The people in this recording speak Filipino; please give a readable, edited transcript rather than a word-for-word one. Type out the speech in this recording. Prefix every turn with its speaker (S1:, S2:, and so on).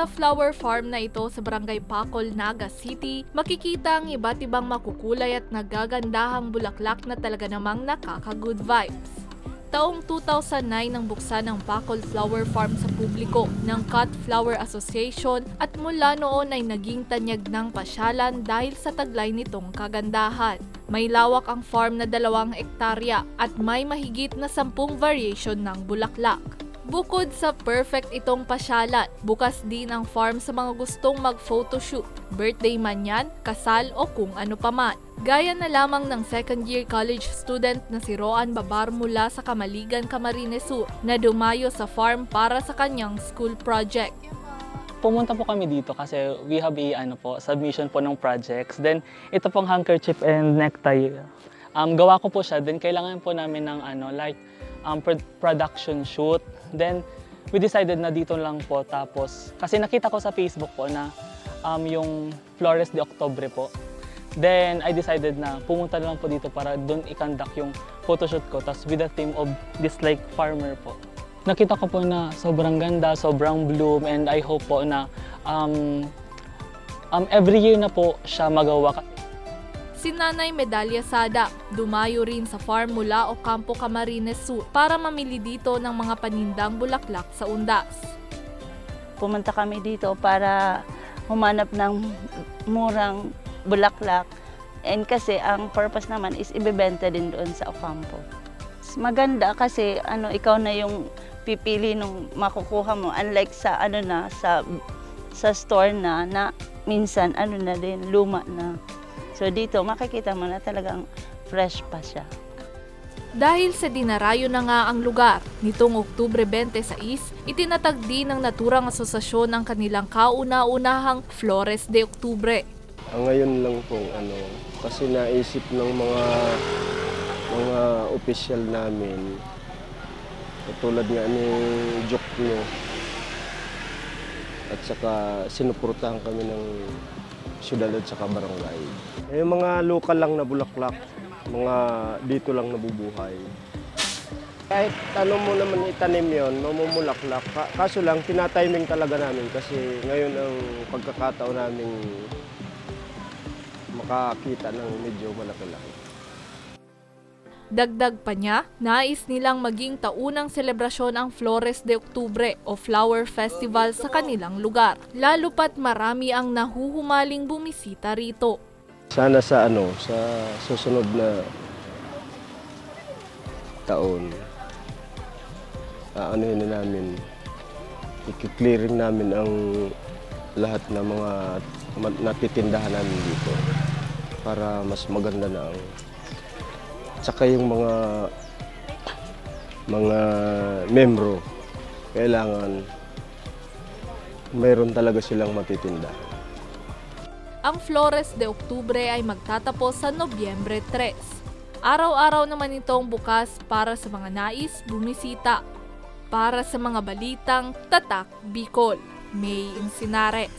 S1: Sa flower farm na ito sa Barangay Pacol, Naga City, makikita ang iba't ibang makukulay at nagagandahang bulaklak na talaga namang nakaka-good vibes. Taong 2009 nang buksan ang Pacol Flower Farm sa publiko ng Cut Flower Association at mula noon ay naging tanyag ng pasyalan dahil sa taglay nitong kagandahan. May lawak ang farm na 2 hektarya at may mahigit na 10 variation ng bulaklak. Bukod sa perfect itong pasyalan, bukas din ang farm sa mga gustong mag-photoshoot, birthday man yan, kasal o kung ano paman. Gaya na lamang ng second-year college student na si Roan Babar mula sa Kamaligan, Camarines Sur na dumayo sa farm para sa kanyang school project.
S2: Pumunta po kami dito kasi we have a submission po ng projects. Then ito pong handkerchief and necktie. Gawa ko po siya. Then kailangan po namin ng production shoot. Then we decided na dito lang po, tapos kasi nakita ko sa Facebook po na yung Flores de Octubre po. Then I decided na pumunta na lang po dito para doon i-conduct yung photoshoot ko, tapos with the theme of this like farmer po. Nakita ko po na sobrang ganda, sobrang bloom, and I hope po na every year na po siya magawa.
S1: Si Nanay Medalya Sada, dumayo rin sa farm mula Ocampo, Camarines Sur para mamili dito ng mga panindang bulaklak sa undas.
S3: Pumunta kami dito para humanap ng murang bulaklak, and kasi ang purpose naman is ibebenta din doon sa Ocampo. Maganda kasi ikaw na yung pipili nung makukuha mo, unlike sa sa store na minsan na din luma na. So dito makikita mo na talagang fresh pa siya.
S1: Dahil sa dinarayo na nga ang lugar, nitong Oktubre 26, itinatag din ng Naturang Asosasyon ang kanilang kauna-unahang Flores de Octubre.
S4: Ngayon lang pong kasi naisip ng mga opisyal namin, katulad nga ni Jokno, at saka sinuportahan kami ng syudad at saka barangay. Yung mga lokal lang na bulaklak, mga dito lang nabubuhay. Kahit mo naman itanim yon, mamumulaklak. Kaso lang, tinatiming talaga namin kasi ngayon ang pagkakataon namin makakita ng medyo malaki-laki.
S1: Dagdag pa niya, nais nilang maging taunang selebrasyon ang Flores de Octubre o Flower Festival sa kanilang lugar, lalo pat marami ang nahuhumaling bumisita rito.
S4: Sana sa susunod na taon, namin, i-clearing namin ang lahat ng mga natitindahan namin dito para mas maganda na ang tsaka yung mga membro, kailangan mayroon talaga silang matitinda.
S1: Ang Flores de Octubre ay magtatapos sa Nobyembre 3. Araw-araw naman itong bukas para sa mga nais bumisita. Para sa mga balitang Tatak Bicol, May Insinares.